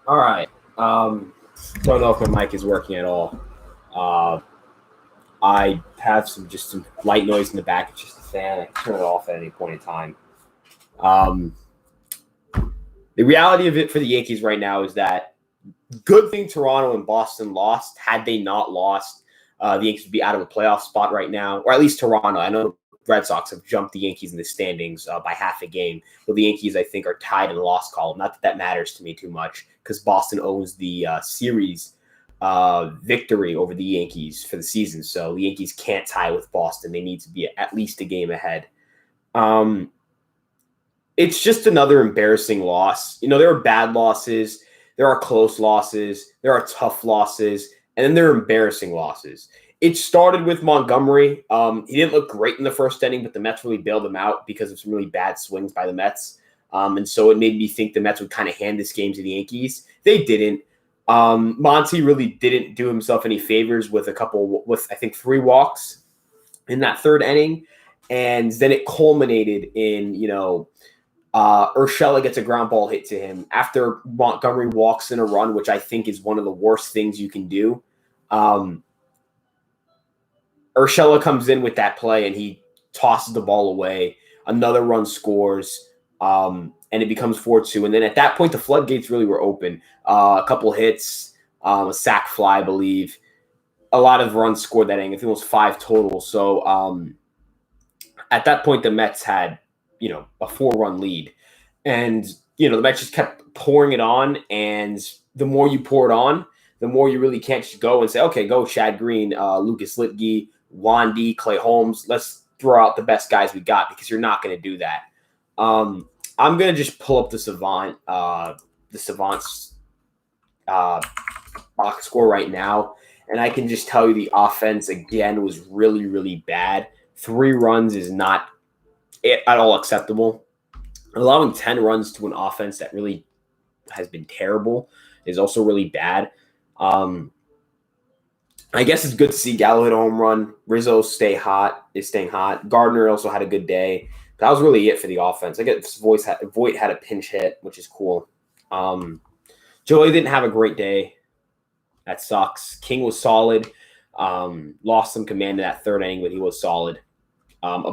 All right. Don't know if my mic is working at all. Uh, I have some light noise in the back. It's just a fan. I can turn it off at any point in time. Um, the reality of it for the Yankees right now is that good thing Toronto and Boston lost. Had they not lost, the Yankees would be out of a playoff spot right now, or at least Toronto. I know Red Sox have jumped the Yankees in the standings by half a game. But the Yankees, I think, are tied in the loss column. Not that that matters to me too much because Boston owns the series victory over the Yankees for the season. So the Yankees can't tie with Boston. They need to be at least a game ahead. Um, it's just another embarrassing loss. You know, there are bad losses, there are close losses, there are tough losses, and then there are embarrassing losses. It started with Montgomery. He didn't look great in the first inning, but the Mets really bailed him out because of some really bad swings by the Mets. And so it made me think the Mets would kind of hand this game to the Yankees. They didn't. Monty really didn't do himself any favors with I think 3 walks in that third inning. And then it culminated in, Urshela gets a ground ball hit to him after Montgomery walks in a run, which I think is one of the worst things you can do. Urshela comes in with that play and he tosses the ball away. Another run scores, and it becomes 4-2. And then at that point, the floodgates really were open. A couple hits, a sac fly, I believe. A lot of runs scored that inning. I think it was 5 total. So at that point, the Mets had, a 4-run lead. And, the Mets just kept pouring it on. And the more you pour it on, the more you really can't just go and say, okay, go Chad Green, Lucas Litke, Wandy, Clay Holmes. Let's throw out the best guys we got because you're not going to do that. I'm going to just pull up the Savant's box score right now. And I can just tell you the offense, again, was really, really bad. 3 runs is not at all acceptable. Allowing 10 runs to an offense that really has been terrible is also really bad. I guess it's good to see Gallo hit a home run. Rizzo is staying hot. Gardner also had a good day. That was really it for the offense. I guess Voit had a pinch hit, which is cool. Joey didn't have a great day. That sucks. King was solid. Lost some command in that third inning, but he was solid.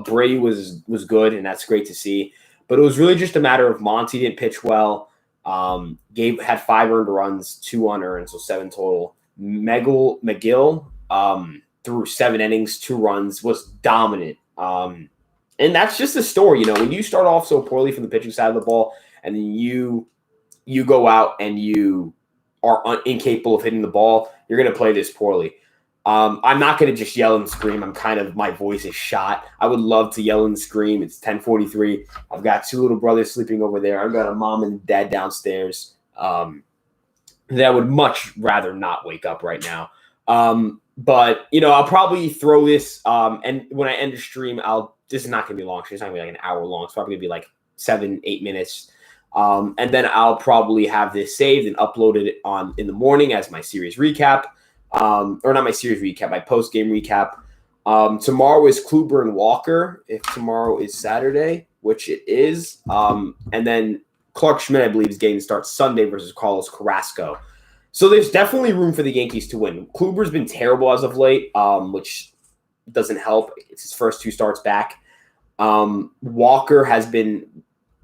Brady was good, and that's great to see. But it was really just a matter of Monty didn't pitch well. Gabe had 5 earned runs, 2 unearned, so 7 total. McGill through 7 innings, 2 runs, was dominant. And that's just the story. When you start off so poorly from the pitching side of the ball, and then you go out and you are incapable of hitting the ball, you're going to play this poorly. I'm not going to just yell and scream. My voice is shot. I would love to yell and scream. It's 10:43. I've got 2 little brothers sleeping over there. I've got a mom and dad downstairs. That would much rather not wake up right now. But I'll probably throw this. And when I end the stream, this is not going to be long. It's not going to be like an hour long. It's probably going to be like 7-8 minutes. And then I'll probably have this saved and uploaded in the morning as my series recap. Or not my series recap, my post-game recap. Tomorrow is Kluber and Walker, if tomorrow is Saturday, which it is. And then Clark Schmidt, I believe, is getting to start Sunday versus Carlos Carrasco. So there's definitely room for the Yankees to win. Kluber's been terrible as of late, which doesn't help. It's his first 2 starts back. Walker has been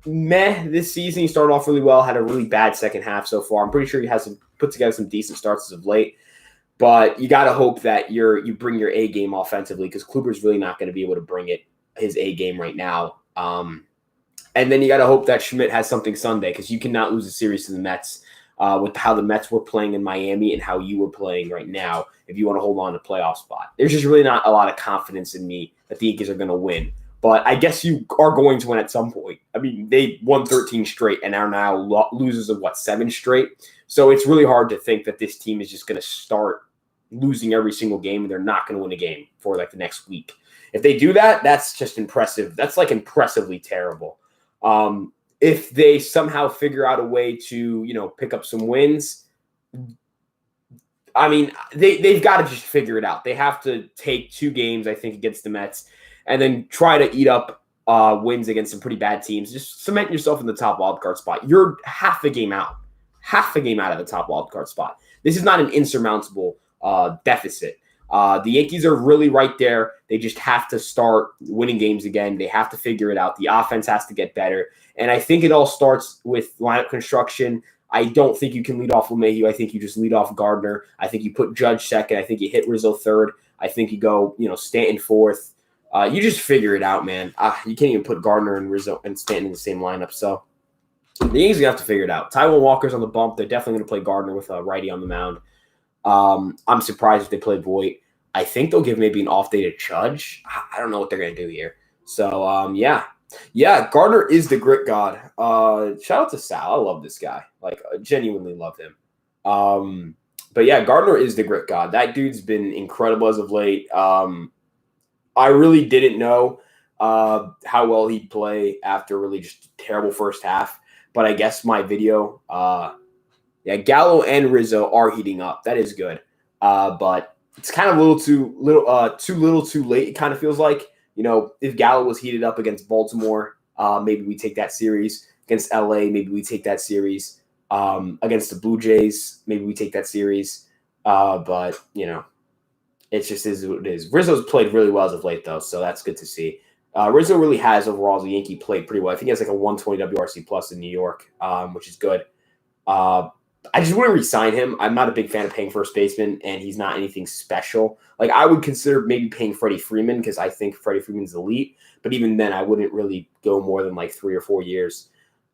meh this season. He started off really well, had a really bad second half so far. I'm pretty sure he has put together some decent starts as of late. But you got to hope that you bring your A game offensively because Kluber's really not going to be able to bring his A game right now. And then you got to hope that Schmidt has something Sunday because you cannot lose a series to the Mets with how the Mets were playing in Miami and how you were playing right now if you want to hold on to playoff spot. There's just really not a lot of confidence in me that the Yankees are going to win. But I guess you are going to win at some point. I mean, they won 13 straight and are now losers of 7 straight. So it's really hard to think that this team is just going to start losing every single game and they're not going to win a game for the next week. If they do that, that's just impressive. That's impressively terrible. If they somehow figure out a way to, pick up some wins, I mean, they've got to just figure it out. They have to take 2 games, I think, against the Mets and then try to eat up wins against some pretty bad teams. Just cement yourself in the top wildcard spot. You're half a game out. half a game out of the top wild card spot. This is not an insurmountable deficit. The Yankees are really right there. They just have to start winning games again. They have to figure it out. The offense has to get better. And I think it all starts with lineup construction. I don't think you can lead off LeMahieu. I think you just lead off Gardner. I think you put Judge second. I think you hit Rizzo third. I think you go, Stanton fourth. You just figure it out, man. You can't even put Gardner and Rizzo and Stanton in the same lineup. So the Yankees have to figure it out. Taijuan Walker's on the bump. They're definitely going to play Gardner with a righty on the mound. I'm surprised if they play Voit. I think they'll give maybe an off day to Judge. I don't know what they're going to do here. So, yeah. Yeah, Gardner is the grit god. Shout out to Sal. I love this guy. Like, I genuinely love him. But yeah, Gardner is the grit god. That dude's been incredible as of late. I really didn't know how well he'd play after really just a terrible first half. But I guess my video, Gallo and Rizzo are heating up. That is good. But it's kind of too little too late. It kind of feels like, if Gallo was heated up against Baltimore, maybe we take that series. Against LA, maybe we take that series. Against the Blue Jays, maybe we take that series. But, it just is what it is. Rizzo's played really well as of late, though, so that's good to see. Rizzo really has overall as a Yankee played pretty well. I think he has like a 120 WRC plus in New York, which is good. I just wouldn't re-sign him. I'm not a big fan of paying first baseman, and he's not anything special. Like, I would consider maybe paying Freddie Freeman because I think Freddie Freeman's elite. But even then, I wouldn't really go more than like 3 or 4 years.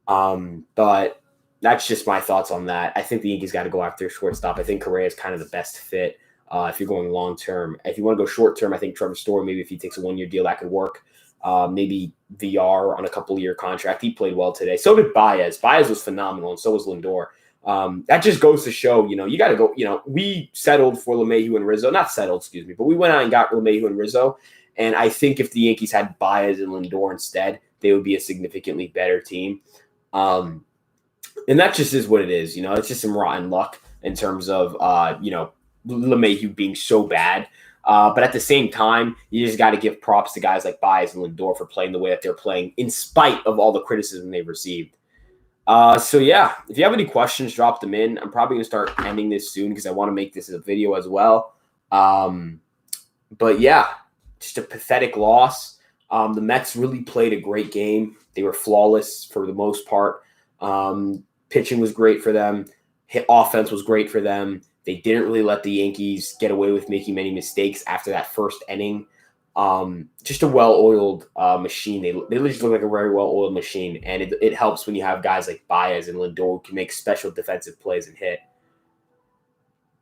But that's just my thoughts on that. I think the Yankees got to go after shortstop. I think Correa is kind of the best fit if you're going long-term. If you want to go short-term, I think Trevor Story, maybe if he takes a 1-year deal, that could work. Maybe VR on a couple-year contract. He played well today. So did Baez. Baez was phenomenal, and so was Lindor. That just goes to show, you got to go, we settled for LeMahieu and Rizzo. Not settled, excuse me, but we went out and got LeMahieu and Rizzo. And I think if the Yankees had Baez and Lindor instead, they would be a significantly better team. And that just is what it is. It's just some rotten luck in terms of, LeMahieu being so bad. But at the same time, you just got to give props to guys like Baez and Lindor for playing the way that they're playing in spite of all the criticism they've received. So yeah, if you have any questions, drop them in. I'm probably going to start ending this soon because I want to make this as a video as well. But yeah, just a pathetic loss. The Mets really played a great game. They were flawless for the most part. Pitching was great for them. Offense was great for them. They didn't really let the Yankees get away with making many mistakes after that first inning. Just a well-oiled machine. They just look like a very well-oiled machine, and it helps when you have guys like Baez and Lindor who can make special defensive plays and hit.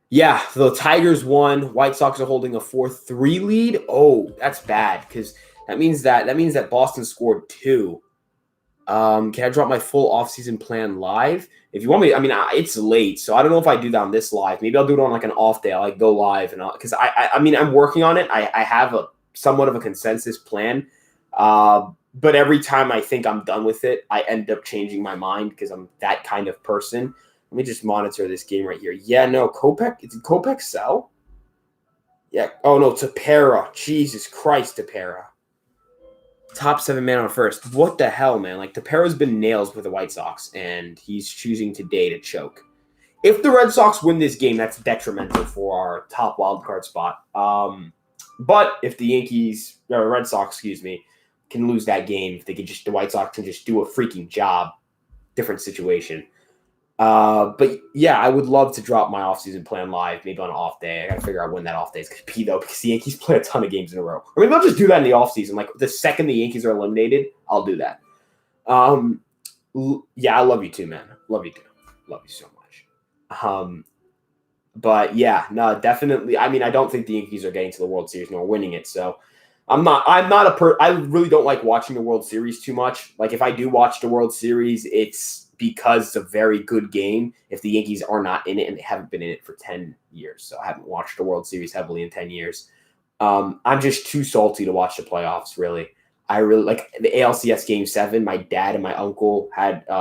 Yeah, the Tigers won. White Sox are holding a 4-3 lead. Oh, that's bad because that means that Boston scored 2. Can I drop my full offseason plan live? If you want me, it's late, so I don't know if I do that on this live. Maybe I'll do it on like an off day. I'll like go live and because I'm working on it. I have a somewhat of a consensus plan, but every time I think I'm done with it, I end up changing my mind because I'm that kind of person. Let me just monitor this game right here. Yeah, no, Kopech. Did Kopech sell? Yeah. Oh no, Tepera. Jesus Christ, Tepera. Top 7 man on first. What the hell, man? Like, Tepera's been nails with the White Sox, and he's choosing today to choke. If the Red Sox win this game, that's detrimental for our top wild card spot. But if the Red Sox, can lose that game, if the White Sox can just do a freaking job, different situation. But yeah, I would love to drop my offseason plan live, maybe on an off day. I got to figure out when that off day is going to be, though, because the Yankees play a ton of games in a row. Or maybe I'll just do that in the offseason. Like, the second the Yankees are eliminated, I'll do that. Yeah, I love you too, man. Love you too. Love you so much. But yeah, no, definitely. I don't think the Yankees are getting to the World Series nor winning it. So I really don't like watching the World Series too much. Like, if I do watch the World Series, it's because it's a very good game. If the Yankees are not in it, and they haven't been in it for 10 years. So I haven't watched the World Series heavily in 10 years. I'm just too salty to watch the playoffs, really. I really like the ALCS Game 7. My dad and my uncle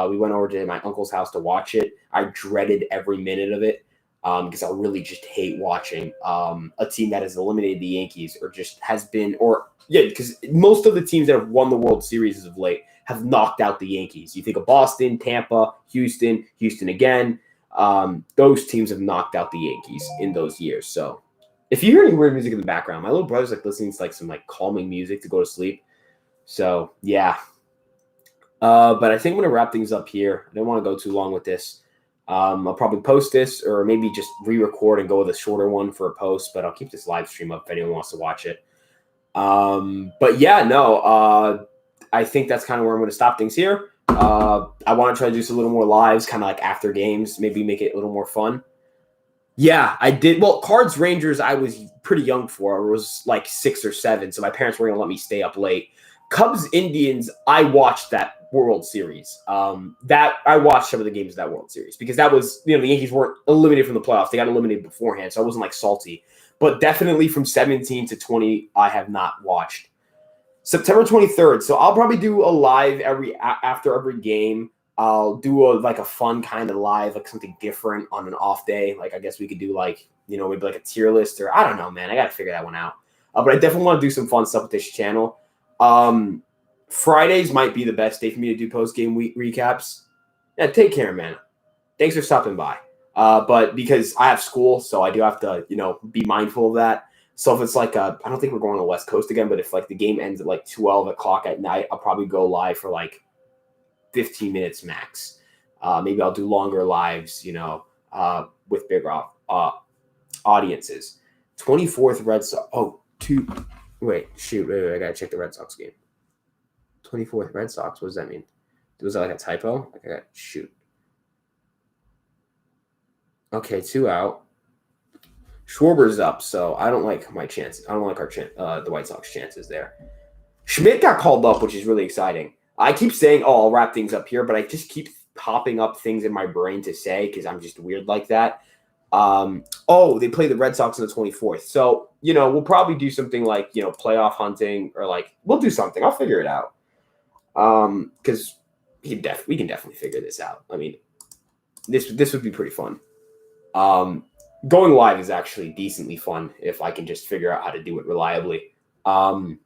we went over to my uncle's house to watch it. I dreaded every minute of it because I really just hate watching a team that has eliminated the Yankees because most of the teams that have won the World Series as of late have knocked out the Yankees. You think of Boston, Tampa, Houston again. Those teams have knocked out the Yankees in those years. So if you hear any weird music in the background, my little brother's like listening to like some like calming music to go to sleep. So yeah. But I think I'm gonna wrap things up here. I don't want to go too long with this. I'll probably post this or maybe just re-record and go with a shorter one for a post, but I'll keep this live stream up if anyone wants to watch it. But yeah, no, I think that's kind of where I'm going to stop things here. I want to try to do some little more lives, kind of like after games, maybe make it a little more fun. Yeah, I did. Well, Cards Rangers, I was pretty young for. I was like 6 or 7, so my parents were going to let me stay up late. Cubs Indians, I watched that World Series. That I watched some of the games of that World Series because that was, the Yankees weren't eliminated from the playoffs. They got eliminated beforehand, so I wasn't like salty. But definitely from 17 to 20, I have not watched. September 23rd. So I'll probably do a live after every game. I'll do a fun kind of live, like something different on an off day. Like I guess we could do maybe like a tier list or I don't know, man. I got to figure that one out. But I definitely want to do some fun stuff with this channel. Fridays might be the best day for me to do post-game week recaps. Yeah, take care, man. Thanks for stopping by. But because I have school, so I do have to, be mindful of that. So if it's I don't think we're going to the West Coast again, but if the game ends at 12 o'clock at night, I'll probably go live for 15 minutes max. Maybe I'll do longer lives, with bigger audiences. 24th Red Sox. Wait, I gotta check the Red Sox game. 24th Red Sox. What does that mean? Was that a typo? Shoot. Okay, 2 out. Schwarber's up, so I don't like my chances. I don't like the White Sox chances there. Schmidt got called up, which is really exciting. I keep saying, I'll wrap things up here, but I just keep popping up things in my brain to say because I'm just weird like that. They play the Red Sox on the 24th. So, we'll probably do something like, playoff hunting or we'll do something. I'll figure it out. Because we can definitely figure this out. I mean, this would be pretty fun. Going live is actually decently fun if I can just figure out how to do it reliably. I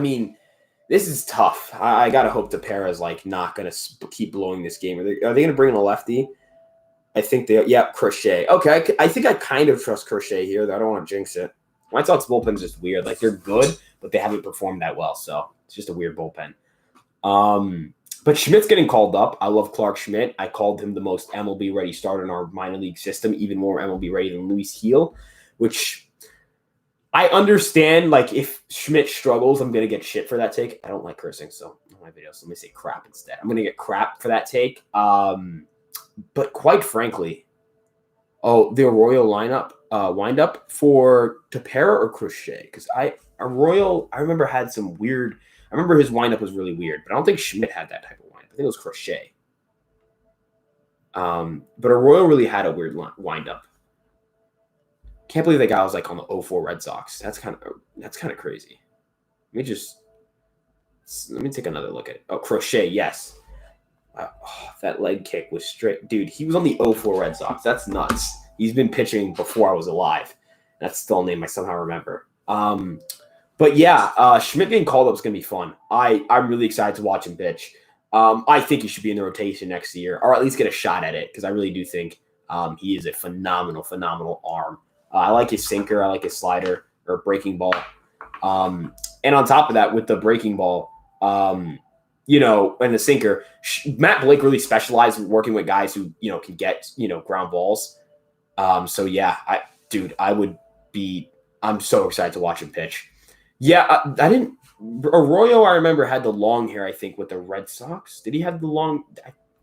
mean, this is tough. I gotta hope Tepera's not gonna keep blowing this game. Are they gonna bring in a lefty? I think Crochet. Okay, I think I kind of trust Crochet here. I don't want to jinx it. White Sox bullpen is just weird. They're good, but they haven't performed that well. So it's just a weird bullpen. But Schmidt's getting called up. I love Clark Schmidt. I called him the most MLB-ready starter in our minor league system, even more MLB-ready than Luis Heel, which I understand. If Schmidt struggles, I'm going to get shit for that take. I don't like cursing, so on my videos, let me say crap instead. I'm going to get crap for that take. But quite frankly, the Arroyo lineup, wind-up for Tepera or Crochet? Because Arroyo, I remember had some weird – I remember his windup was really weird, but I don't think Schmidt had that type of windup. I think it was Crochet. But Arroyo really had a weird windup. Can't believe that guy was on the 04 Red Sox. That's kind of crazy. Let me take another look at it. Oh, Crochet, yes. That leg kick was straight. Dude, he was on the 04 Red Sox. That's nuts. He's been pitching before I was alive. That's still a name I somehow remember. But yeah, Schmidt getting called up is going to be fun. I'm really excited to watch him pitch. I think he should be in the rotation next year, or at least get a shot at it, because I really do think he is a phenomenal arm. I like his sinker. I like his slider or breaking ball. And on top of that, with the breaking ball, and the sinker, Matt Blake really specialized in working with guys who, can get, ground balls. So yeah, I'm so excited to watch him pitch. Yeah, Arroyo, I remember, had the long hair, I think, with the Red Sox. Did he have the long,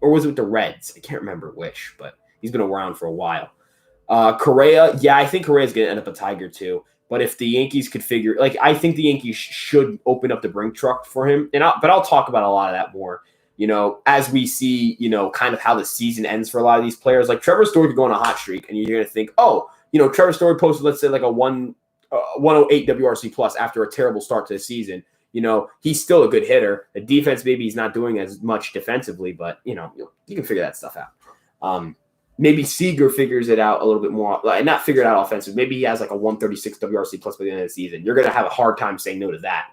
or was it with the Reds? I can't remember which, but he's been around for a while. Correa, yeah, I think Correa's going to end up a Tiger too. But if the Yankees could figure, I think the Yankees should open up the brink truck for him. But I'll talk about a lot of that more, as we see, kind of how the season ends for a lot of these players. Trevor Story could go on a hot streak, and you're going to think, Trevor Story posted, let's say, a 108 WRC plus after a terrible start to the season. He's still a good hitter. The defense, maybe he's not doing as much defensively, but, you can figure that stuff out. Maybe Seager figures it out a little bit more, not figure it out offensive. Maybe he has a 136 WRC plus by the end of the season. You're going to have a hard time saying no to that.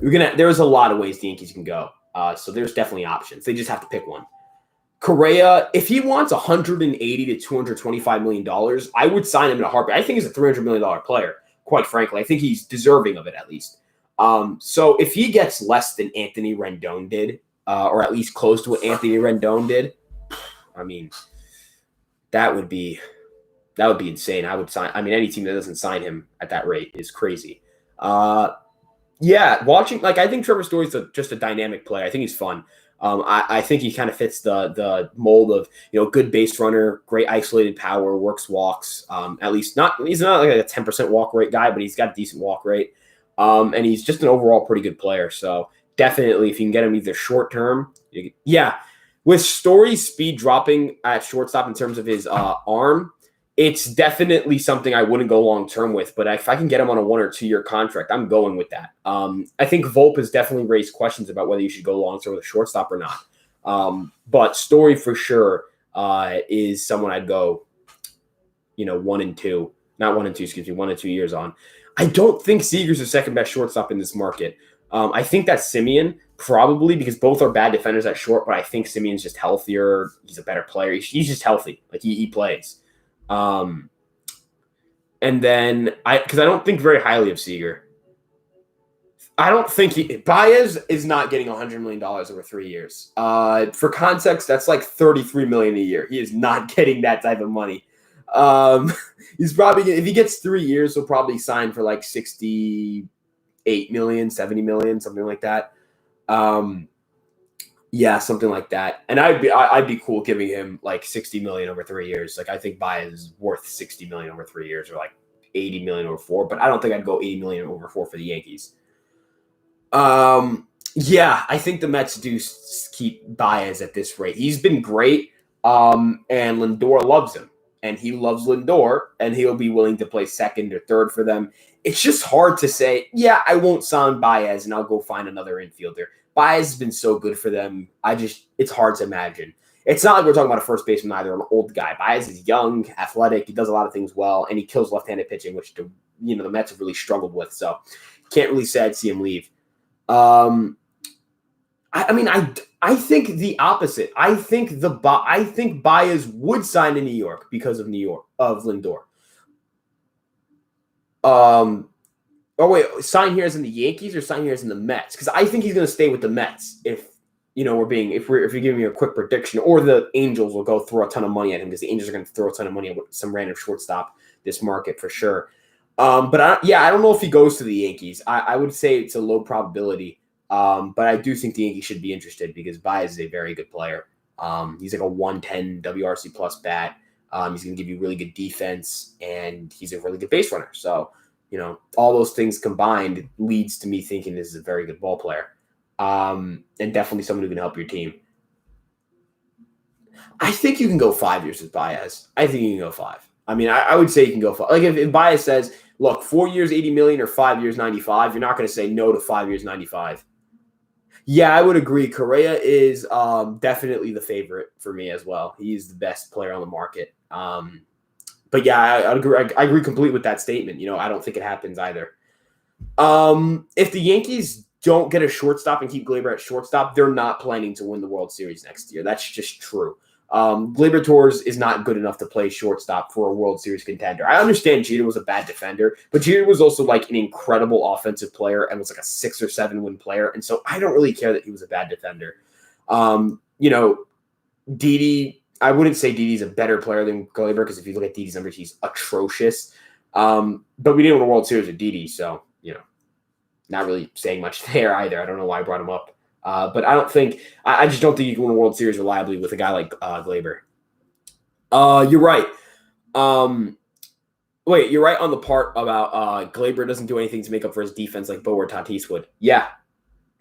There's a lot of ways the Yankees can go. So there's definitely options. They just have to pick one. Correa, if he wants $180 to $225 million, I would sign him in a heartbeat. I think he's a $300 million player, quite frankly. I think he's deserving of it at least. So if he gets less than Anthony Rendon did, or at least close to what Anthony Rendon did, I mean, that would be insane. I would sign. I mean, any team that doesn't sign him at that rate is crazy. Yeah, watching, like, I think Trevor Story's just a dynamic player. I think he's fun. I think he kind of fits the mold of, good base runner, great isolated power, works walks. At least he's not like a 10% walk rate guy, but he's got a decent walk rate. And he's just an overall pretty good player. So definitely, if you can get him either short term, with Story's speed dropping at shortstop in terms of his arm, it's definitely something I wouldn't go long term with. But if I can get him on a 1 or 2 year contract, I'm going with that. I think Volpe has definitely raised questions about whether you should go long term with a shortstop or not. But Story for sure is someone I'd go, 1 and 2, not 1 and 2, excuse me, 1 and 2 years on. I don't think Seager's the second best shortstop in this market. I think that's Simeon, probably, because both are bad defenders at short, but I think Simeon's just healthier. He's a better player. He's just healthy. Like, he plays. And then because I don't think very highly of Seager. I don't think Baez is not getting $100 million over 3 years. For context, that's like $33 million a year. He is not getting that type of money. He's probably, if he gets 3 years, he'll probably sign for like 68 million, 70 million, something like that. Yeah, something like that. And I'd be cool giving him like 60 million over 3 years. Like, I think Baez is worth 60 million over 3 years, or like 80 million over 4, but I don't think I'd go 80 million over 4 for the Yankees. Yeah, I think the Mets do keep Baez at this rate. He's been great. And Lindor loves him, and he loves Lindor, and he'll be willing to play second or third for them. It's just hard to say, yeah, I won't sign Baez and I'll go find another infielder. Baez has been so good for them. It's hard to imagine. It's not like we're talking about a first baseman either, an old guy. Baez is young, athletic. He does a lot of things well, and he kills left-handed pitching, which the Mets have really struggled with. So can't really say I'd see him leave. I think the opposite. I think Baez would sign in New York because of Lindor. Sign here as in the Yankees or sign here as in the Mets? Because I think he's going to stay with the Mets if you're giving me a quick prediction, or the Angels will go throw a ton of money at him, because the Angels are going to throw a ton of money at some random shortstop this market for sure. But I don't know if he goes to the Yankees. I would say it's a low probability. But I do think the Yankees should be interested, because Baez is a very good player. He's like a 110 WRC plus bat. He's going to give you really good defense, and he's a really good base runner. So, all those things combined leads to me thinking this is a very good ball player. And definitely someone who can help your team. I think you can go 5 years with Baez. I think you can go 5. I mean, I would say you can go 5. Like, if Baez says, look, 4 years, 80 million, or 5 years, 95, you're not going to say no to 5 years, 95. Yeah, I would agree. Correa is definitely the favorite for me as well. He's the best player on the market. But yeah, I agree completely with that statement. I don't think it happens either. If the Yankees don't get a shortstop and keep Gleyber at shortstop, they're not planning to win the World Series next year. That's just true. Gleyber Torres is not good enough to play shortstop for a World Series contender. I understand Jeter was a bad defender, but Jeter was also like an incredible offensive player and was like a 6 or 7 win player. And so I don't really care that he was a bad defender. Didi, I wouldn't say Didi's a better player than Gleyber, because if you look at Didi's numbers, he's atrocious. But we didn't win a World Series with Didi, so, not really saying much there either. I don't know why I brought him up. But I just don't think you can win a World Series reliably with a guy like Gleyber. You're right. You're right on the part about Gleyber doesn't do anything to make up for his defense like Bo or Tatis would. Yeah.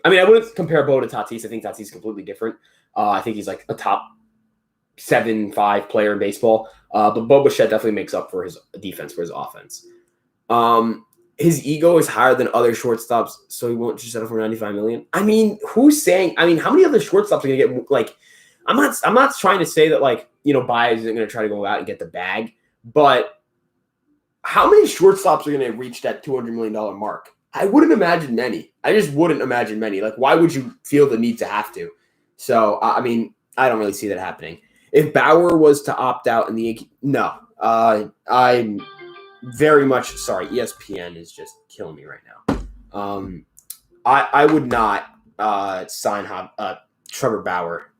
I mean, I wouldn't compare Bo to Tatis. I think Tatis is completely different. I think he's like a top 7-5 player in baseball. But Bo Bichette definitely makes up for his defense, for his offense. His ego is higher than other shortstops, so he won't just settle for $95 million. I mean, who's saying? I mean, how many other shortstops are going to get? Like, I'm not trying to say that, like, Baez isn't going to try to go out and get the bag, but how many shortstops are going to reach that $200 million mark? I wouldn't imagine many. I just wouldn't imagine many. Like, why would you feel the need to have to? So, I mean, I don't really see that happening. If Bauer was to opt out in the Yankees, no. I'm very much sorry. ESPN is just killing me right now. I would not sign Trevor Bauer.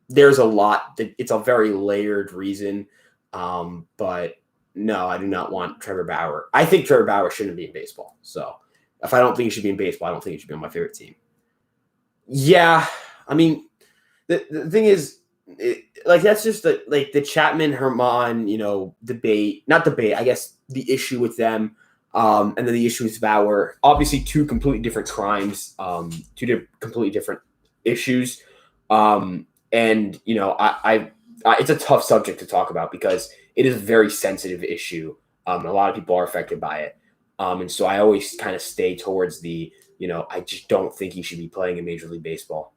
There's a lot. It's a very layered reason, but no, I do not want Trevor Bauer. I think Trevor Bauer shouldn't be in baseball. So if I don't think he should be in baseball, I don't think he should be on my favorite team. Yeah, I mean, the thing is, that's just the Chapman Herman, debate. Not debate. I guess the issue with them, and then the issue with Bauer. Obviously, two completely different crimes, completely different issues. And it's a tough subject to talk about because it is a very sensitive issue. A lot of people are affected by it. And so I always kind of stay towards I just don't think he should be playing in Major League Baseball.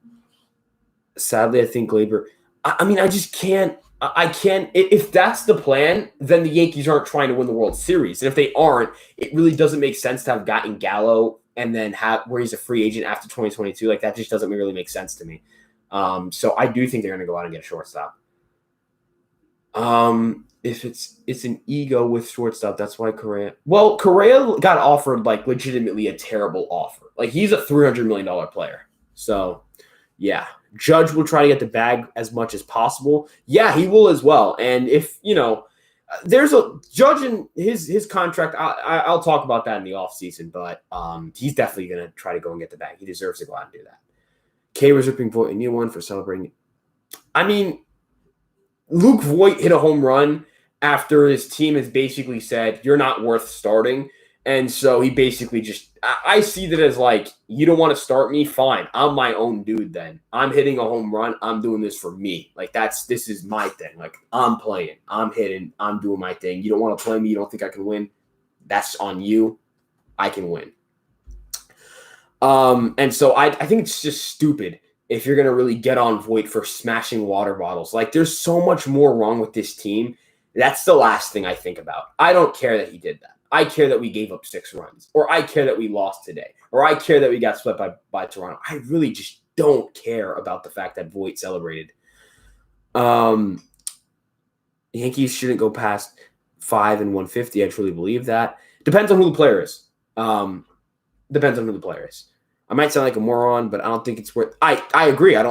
Sadly, I think Gleyber. I mean, I just can't. I can't. If that's the plan, then the Yankees aren't trying to win the World Series. And if they aren't, it really doesn't make sense to have gotten Gallo and then where he's a free agent after 2022. Like, that just doesn't really make sense to me. So I do think they're going to go out and get a shortstop. If it's an ego with shortstop, that's why Correa got offered like legitimately a terrible offer. Like, he's a $300 million player. So yeah, Judge will try to get the bag as much as possible. Yeah, he will as well. And if, there's a Judge in his contract, I'll talk about that in the offseason, but he's definitely going to try to go and get the bag. He deserves to go out and do that. K was ripping Voit a new one for celebrating. I mean, Luke Voit hit a home run after his team has basically said, you're not worth starting. And so he basically I see that as like, you don't want to start me? Fine. I'm my own dude then. I'm hitting a home run. I'm doing this for me. Like, this is my thing. Like, I'm playing. I'm hitting. I'm doing my thing. You don't want to play me? You don't think I can win? That's on you. I can win. And so I think it's just stupid if you're going to really get on Voit for smashing water bottles. Like, there's so much more wrong with this team. That's the last thing I think about. I don't care that he did that. I care that we gave up 6 runs, or I care that we lost today, or I care that we got swept by Toronto. I really just don't care about the fact that Voit celebrated. Yankees shouldn't go past 5 and 150. I truly believe that. Depends on who the player is. Depends on who the player is. I might sound like a moron, but I don't think it's worth. I agree. I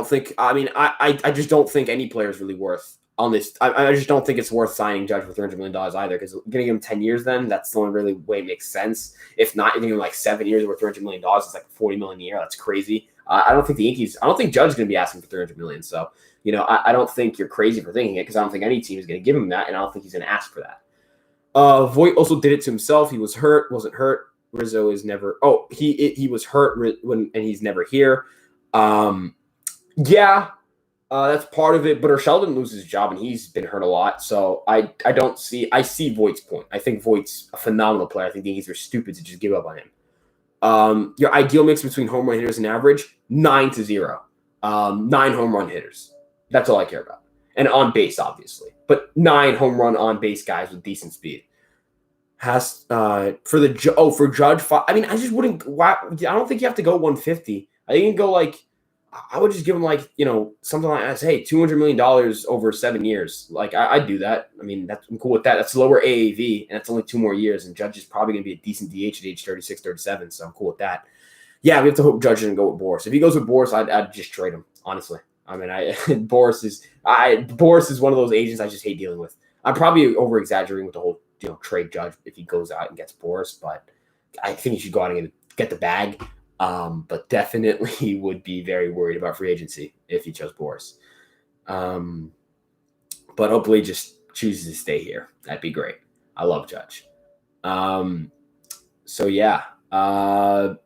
just don't think any player is really worth on this. I just don't think it's worth signing Judge for $300 million either, because getting him 10 years, then that's the only really way it makes sense. If not, giving him like 7 years worth $300 million, it's like $40 million a year. That's crazy. I don't think Judge is going to be asking for $300 million. So, I don't think you're crazy for thinking it, because I don't think any team is going to give him that, and I don't think he's going to ask for that. Voit also did it to himself. He was hurt, wasn't hurt. Rizzo is never. Oh, he was hurt and he's never here. Yeah, that's part of it. But Urshel didn't lose his job, and he's been hurt a lot. So I see Voigt's point. I think Voigt's a phenomenal player. I think the Yankees are stupid to just give up on him. Your ideal mix between home run hitters and average, 9-0. 9 home run hitters. That's all I care about. And on base, obviously. But 9 home run on base guys with decent speed. For Judge, I mean, I just wouldn't. I don't think you have to go 150. I think you can go I would just give him something like that. Hey, $200 million over 7 years. Like, I'd do that. I mean, I'm cool with that. That's lower AAV, and it's only 2 more years. And Judge is probably going to be a decent DH at age 36, 37. So I'm cool with that. Yeah, we have to hope Judge doesn't go with Boris. If he goes with Boris, I'd just trade him. Honestly, I mean, Boris is one of those agents I just hate dealing with. I'm probably over exaggerating with the whole trade Judge if he goes out and gets Boris, but I think he should go out and get the bag. But definitely would be very worried about free agency if he chose Boris. But hopefully just chooses to stay here. That'd be great. I love Judge. So yeah, I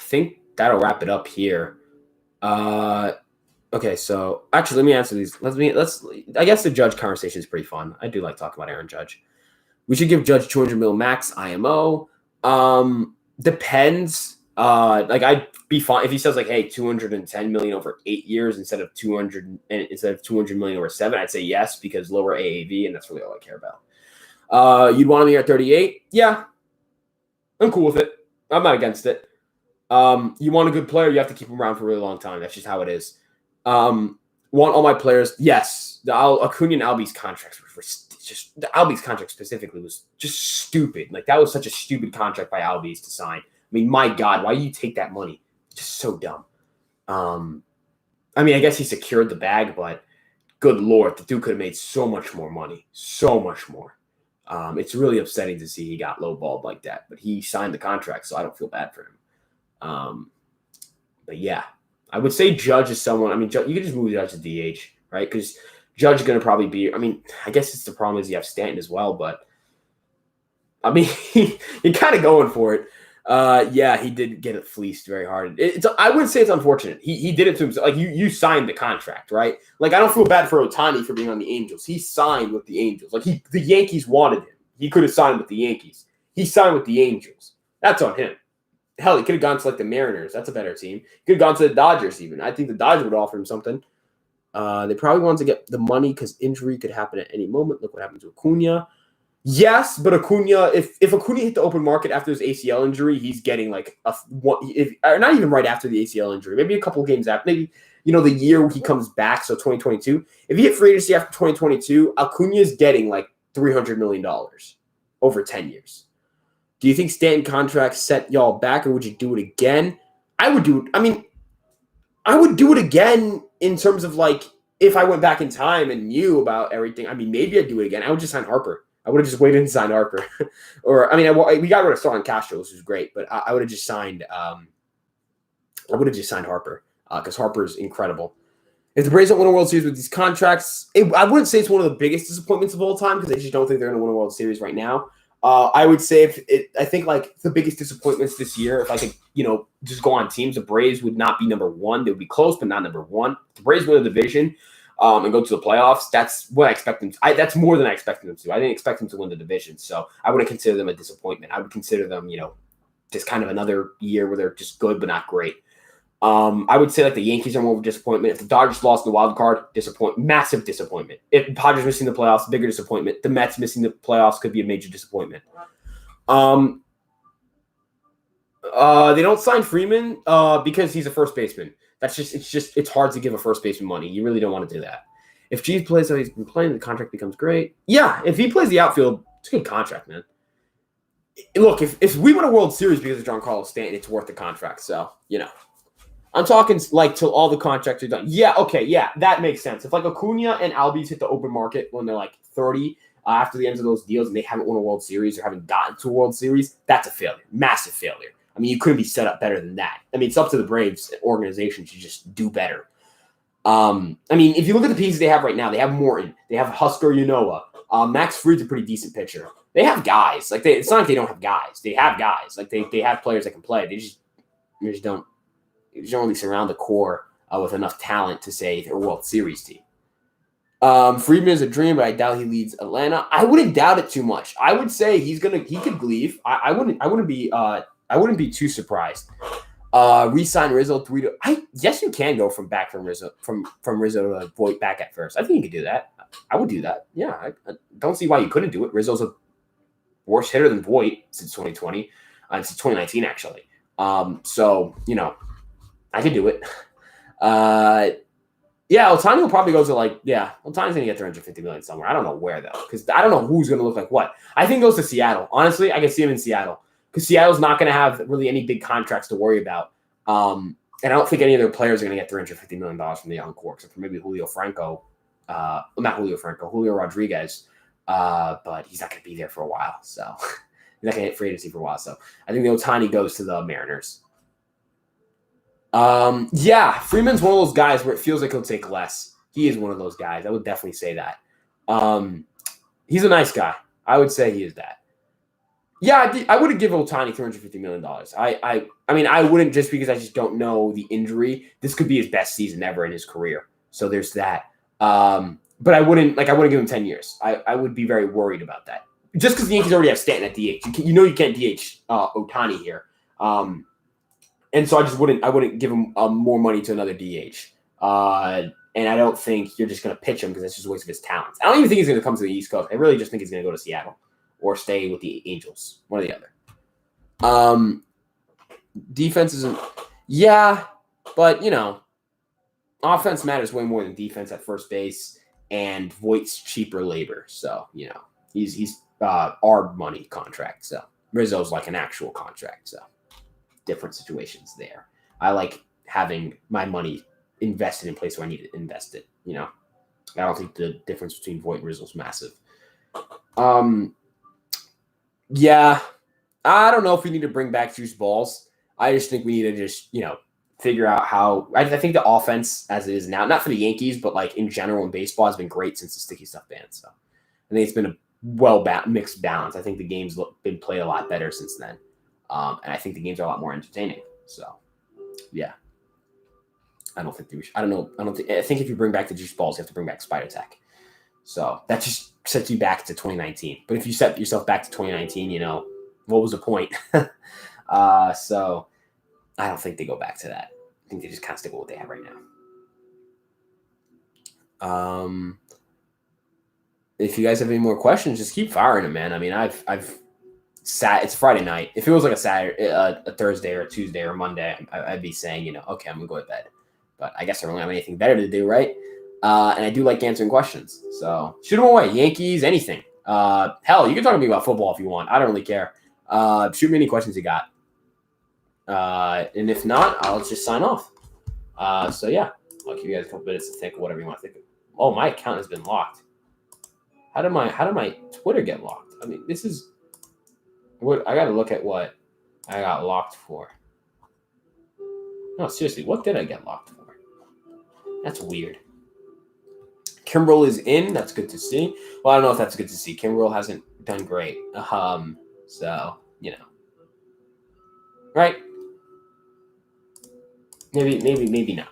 think that'll wrap it up here. Okay, so actually, let me answer these. I guess the Judge conversation is pretty fun. I do like talking about Aaron Judge. We should give Judge $200 million max IMO. Depends. I'd be fine if he says hey, $210 million over 8 years instead of $200 million over 7. I'd say yes, because lower AAV, and that's really all I care about. You'd want him here at 38? Yeah, I'm cool with it. I'm not against it. You want a good player, you have to keep him around for a really long time. That's just how it is. Want all my players? Yes. The Acuna and Albies contracts were just the Albies contract specifically was just stupid. Like that was such a stupid contract by Albies to sign. I mean, my God, why do you take that money? Just so dumb. I mean, I guess he secured the bag, but good Lord, the dude could have made so much more money, so much more. It's really upsetting to see he got lowballed like that, but he signed the contract, so I don't feel bad for him. But yeah, I would say Judge is someone. I mean, you could just move Judge to DH, right? Because Judge is going to probably be. I mean, I guess it's the problem is you have Stanton as well, but I mean, you're kind of going for it. Yeah, he did get it fleeced very hard. I wouldn't say it's unfortunate. He did it to himself. Like you signed the contract, right? Like I don't feel bad for Ohtani for being on the Angels. He signed with the Angels. Like the Yankees wanted him. He could have signed with the Yankees. He signed with the Angels. That's on him. Hell, he could have gone to like the Mariners. That's a better team. He could have gone to the Dodgers even. I think the Dodgers would offer him something. They probably wanted to get the money because injury could happen at any moment. Look what happened to Acuna. Yes, but Acuna, if Acuna hit the open market after his ACL injury, he's getting like not even right after the ACL injury, maybe a couple games after, maybe the year he comes back, so 2022. If he hit free agency after 2022, Acuna is getting like $300 million over 10 years. Do you think Stanton contracts set y'all back, or would you do it again? I would do it. I mean, I would do it again in terms of like if I went back in time and knew about everything. I mean, maybe I'd do it again. I would just sign Harper. I would have just waited and signed Harper. Or, I mean, we got rid of Starlin Castro, which was great, but I would have just signed Harper because Harper is incredible. If the Braves don't win a World Series with these contracts, I wouldn't say it's one of the biggest disappointments of all time because I just don't think they're going to win a World Series right now. I would say I think like the biggest disappointments this year, if I could, just go on teams, the Braves would not be number one. They would be close, but not number one. If the Braves win the division and go to the playoffs, that's what I expect them to. That's more than I expected them to. I didn't expect them to win the division, so I wouldn't consider them a disappointment. I would consider them, just kind of another year where they're just good but not great. I would say like the Yankees are more of a disappointment. If the Dodgers lost in the wild card, massive disappointment. If the Padres missing the playoffs, bigger disappointment. The Mets missing the playoffs could be a major disappointment. They don't sign Freeman because he's a first baseman. It's hard to give a first baseman money. You really don't want to do that. If G plays how he's been playing, the contract becomes great. Yeah, if he plays the outfield, it's a good contract, man. Look, if we win a World Series because of Giancarlo Stanton, it's worth the contract. So, I'm talking like till all the contracts are done. Yeah, okay, yeah, that makes sense. If like Acuna and Albies hit the open market when they're like 30 after the end of those deals and they haven't won a World Series or haven't gotten to a World Series, that's a failure, massive failure. I mean, you couldn't be set up better than that. I mean, it's up to the Braves organization to just do better. I mean, if you look at the pieces they have right now, they have Morton, they have Husker Yanoa, Max Fried's a pretty decent pitcher. They have guys. Like it's not like they don't have guys. They have guys. Like they have players that can play. They just don't. You don't really surround the core with enough talent to say they're a World Series team. Friedman is a dream, but I doubt he leads Atlanta. I wouldn't doubt it too much. I would say he could leave. I wouldn't be too surprised. Resign Rizzo yes, you can go from Rizzo to Voit back at first. I think you could do that. I would do that. Yeah, I don't see why you couldn't do it. Rizzo's a worse hitter than Voit since 2020, since 2019 actually. So I could do it. Yeah, Ohtani will probably go to Ohtani's going to get $350 million somewhere. I don't know where though, because I don't know who's going to look like what. I think he goes to Seattle. Honestly, I can see him in Seattle because Seattle's not going to have really any big contracts to worry about. And I don't think any of their players are going to get $350 million from the young core, except for maybe Julio Rodriguez. But he's not going to be there for a while, so he's not going to hit free agency for a while. So I think the Ohtani goes to the Mariners. Yeah, Freeman's one of those guys where it feels like he'll take less. He is one of those guys. I would definitely say that. He's a nice guy. I would say he is that. Yeah, I would have given Ohtani $350 million. I mean, I wouldn't just because I just don't know the injury. This could be his best season ever in his career. So there's that. But I wouldn't give him 10 years. I would be very worried about that. Just because the Yankees already have Stanton at DH. You can't DH Ohtani here. And so I wouldn't give him more money to another DH. And I don't think you're just going to pitch him because that's just a waste of his talents. I don't even think he's going to come to the East Coast. I really just think he's going to go to Seattle or stay with the Angels, one or the other. Defense isn't. Yeah, but offense matters way more than defense at first base, and Voigt's cheaper labor. So he's our money contract. So Rizzo's like an actual contract. So different situations there. I like having my money invested in a place where I need to invest it. I don't think the difference between Voigt and Rizzo is massive. Yeah, I don't know if we need to bring back juice balls. I just think we need to just figure out how. I think the offense as it is now, not for the Yankees, but like in general in baseball, has been great since the sticky stuff ban. So I think it's been a mixed balance. I think the game's been played a lot better since then, and I think the games are a lot more entertaining. So yeah. I don't think I don't know. I think if you bring back the juice balls, you have to bring back Spider Tech. So that just sets you back to 2019. But if you set yourself back to 2019, what was the point? So I don't think they go back to that. I think they just kind of stick with what they have right now. If you guys have any more questions, just keep firing them, man. I mean, I've sat. It's Friday night. If it was like a Saturday, a Thursday, or a Tuesday, or Monday, I'd be saying, okay, I'm gonna go to bed. But I guess I don't have anything better to do, right? And I do like answering questions. So shoot them away. Yankees, anything. Hell, you can talk to me about football if you want. I don't really care. Shoot me any questions you got. And if not, I'll just sign off. So yeah, I'll give you guys a couple minutes to think of whatever you want to think of. Oh, my account has been locked. How did my Twitter get locked? I mean, this is what I got to look at what I got locked for. No, seriously, what did I get locked for? That's weird. Kimbrel is in. That's good to see. Well, I don't know if that's good to see. Kimbrel hasn't done great. So, right? Maybe not.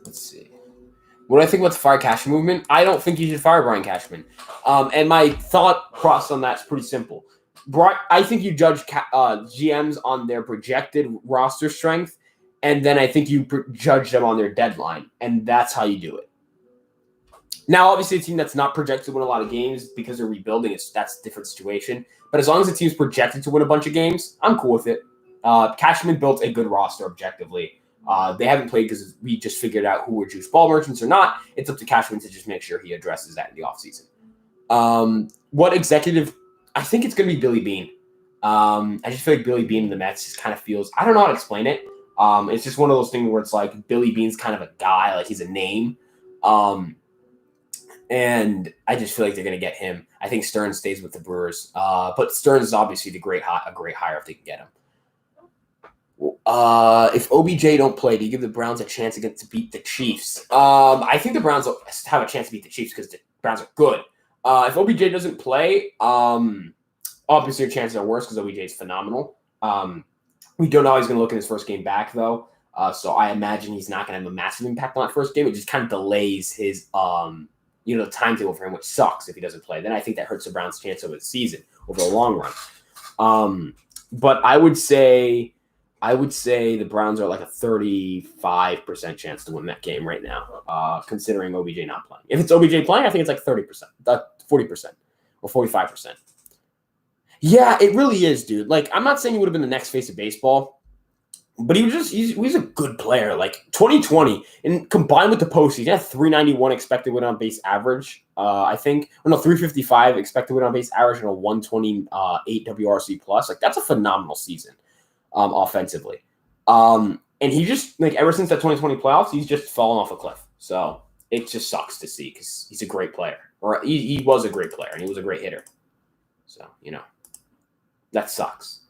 Let's see. What do I think about the fire Cashman movement? I don't think you should fire Brian Cashman. And my thought process on that's pretty simple. I think you judge GMs on their projected roster strength, and then I think you judge them on their deadline, and that's how you do it. Now, obviously, a team that's not projected to win a lot of games because they're rebuilding, that's a different situation. But as long as the team's projected to win a bunch of games, I'm cool with it. Cashman built a good roster objectively. They haven't played because we just figured out who were juice ball merchants or not. It's up to Cashman to just make sure he addresses that in the offseason. What executive? I think it's going to be Billy Beane. I just feel like Billy Beane in the Mets just kind of feels, I don't know how to explain it. It's just one of those things where it's like Billy Beane's kind of a guy, like he's a name. And I just feel like they're going to get him. I think Stearns stays with the Brewers. But Stearns is obviously a great hire if they can get him. If OBJ don't play, do you give the Browns a chance to beat the Chiefs? I think the Browns have a chance to beat the Chiefs because the Browns are good. If OBJ doesn't play, obviously your chances are worse because OBJ is phenomenal. We don't know how he's going to look in his first game back, though. So I imagine he's not going to have a massive impact on that first game. It just kind of delays his the timetable for him, which sucks if he doesn't play. Then I think that hurts the Browns' chance over the season, over the long run. But I would say the Browns are like a 35% chance to win that game right now, considering OBJ not playing. If it's OBJ playing, I think it's like 30%, 40%, or 45%. Yeah, it really is, dude. Like, I'm not saying he would have been the next face of baseball, but he's a good player. Like 2020, and combined with the postseason, he had 391 expected win on base average. I think, 355 expected win on base average and a 128 WRC plus. Like that's a phenomenal season, offensively. And he just ever since that 2020 playoffs, he's just fallen off a cliff. So it just sucks to see because he's a great player, or he was a great player and he was a great hitter. So that sucks.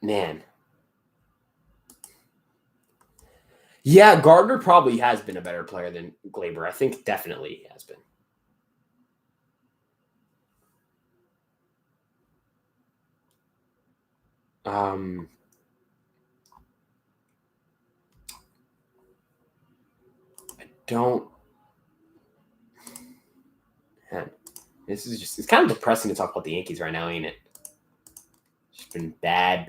Man. Yeah, Gardner probably has been a better player than Glaber. I think definitely he has been. I don't. Man, it's kind of depressing to talk about the Yankees right now, ain't it? It's been bad.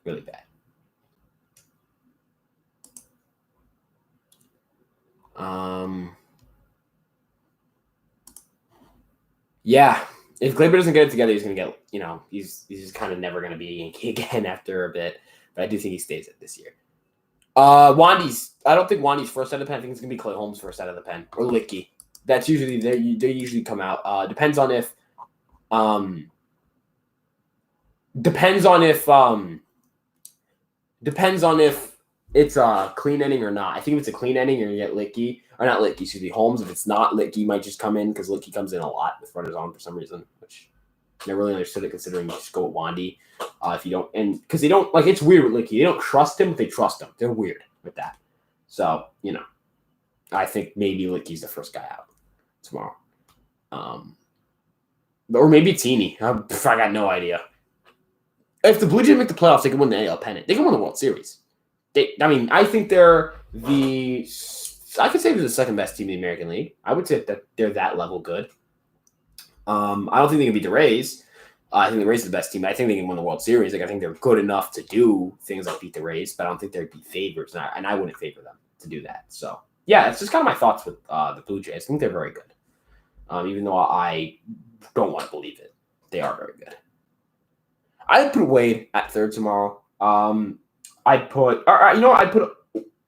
Really bad. Yeah. If Gleyber doesn't get it together, he's going to get, he's just kind of never going to be a Yankee again after a bit. But I do think he stays it this year. I don't think Wandy's first out of the pen. I think it's going to be Clay Holmes' first out of the pen. Or Licky. That's usually, they usually come out. Depends on if it's a clean inning or not. I think if it's a clean inning, you're going to get Licky. Or not Licky, excuse me, Holmes. If it's not, Licky might just come in because Licky comes in a lot with runners on for some reason, which I never really understood it considering you just go with Wandy. If you don't, and because they don't, it's weird with Licky. They don't trust him, but they trust him. They're weird with that. So, I think maybe Licky's the first guy out tomorrow. Or maybe it's Heaney. I got no idea. If the Blue Jays make the playoffs, they can win the AL pennant. They can win the World Series. I think they're I could say they're the second best team in the American League. I would say that they're that level good. I don't think they can beat the Rays. I think the Rays are the best team. I think they can win the World Series. I think they're good enough to do things like beat the Rays, but I don't think they'd be favorites, and I wouldn't favor them to do that. So, yeah, it's just kind of my thoughts with the Blue Jays. I think they're very good, even though I don't want to believe it. They are very good. I'd put Wade at third tomorrow. I'd put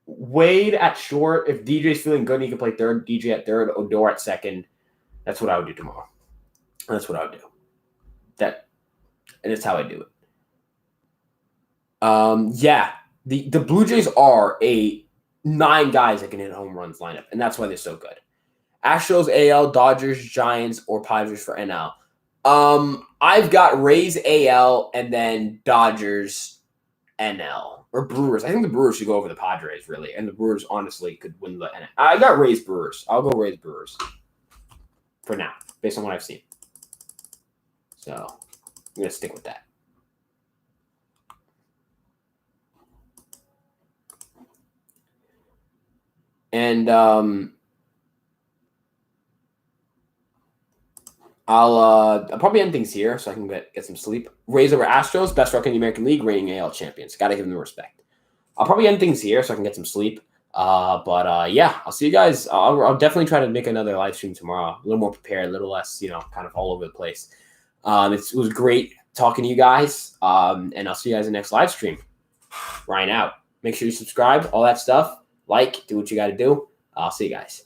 Wade at short. If DJ's feeling good, he can play third. DJ at third. Odor at second. That's what I would do tomorrow. That's what I would do. And it's how I do it. Yeah, the Blue Jays are a 9 guys that can hit home runs lineup, and that's why they're so good. Astros AL, Dodgers, Giants, or Padres for NL. I've got Rays AL and then Dodgers NL or Brewers. I think the Brewers should go over the Padres really, and the Brewers honestly could win the NL. I got Rays Brewers. I'll go Rays Brewers for now, based on what I've seen. So I'm gonna stick with that. And I'll probably end things here so I can get some sleep. Rays over Astros, best record in the American League, reigning AL champions. Got to give them the respect. I'll probably end things here so I can get some sleep. But yeah, I'll see you guys. I'll definitely try to make another live stream tomorrow. A little more prepared, a little less, kind of all over the place. It was great talking to you guys. And I'll see you guys in the next live stream. Ryan out. Make sure you subscribe, all that stuff. Like, do what you got to do. I'll see you guys.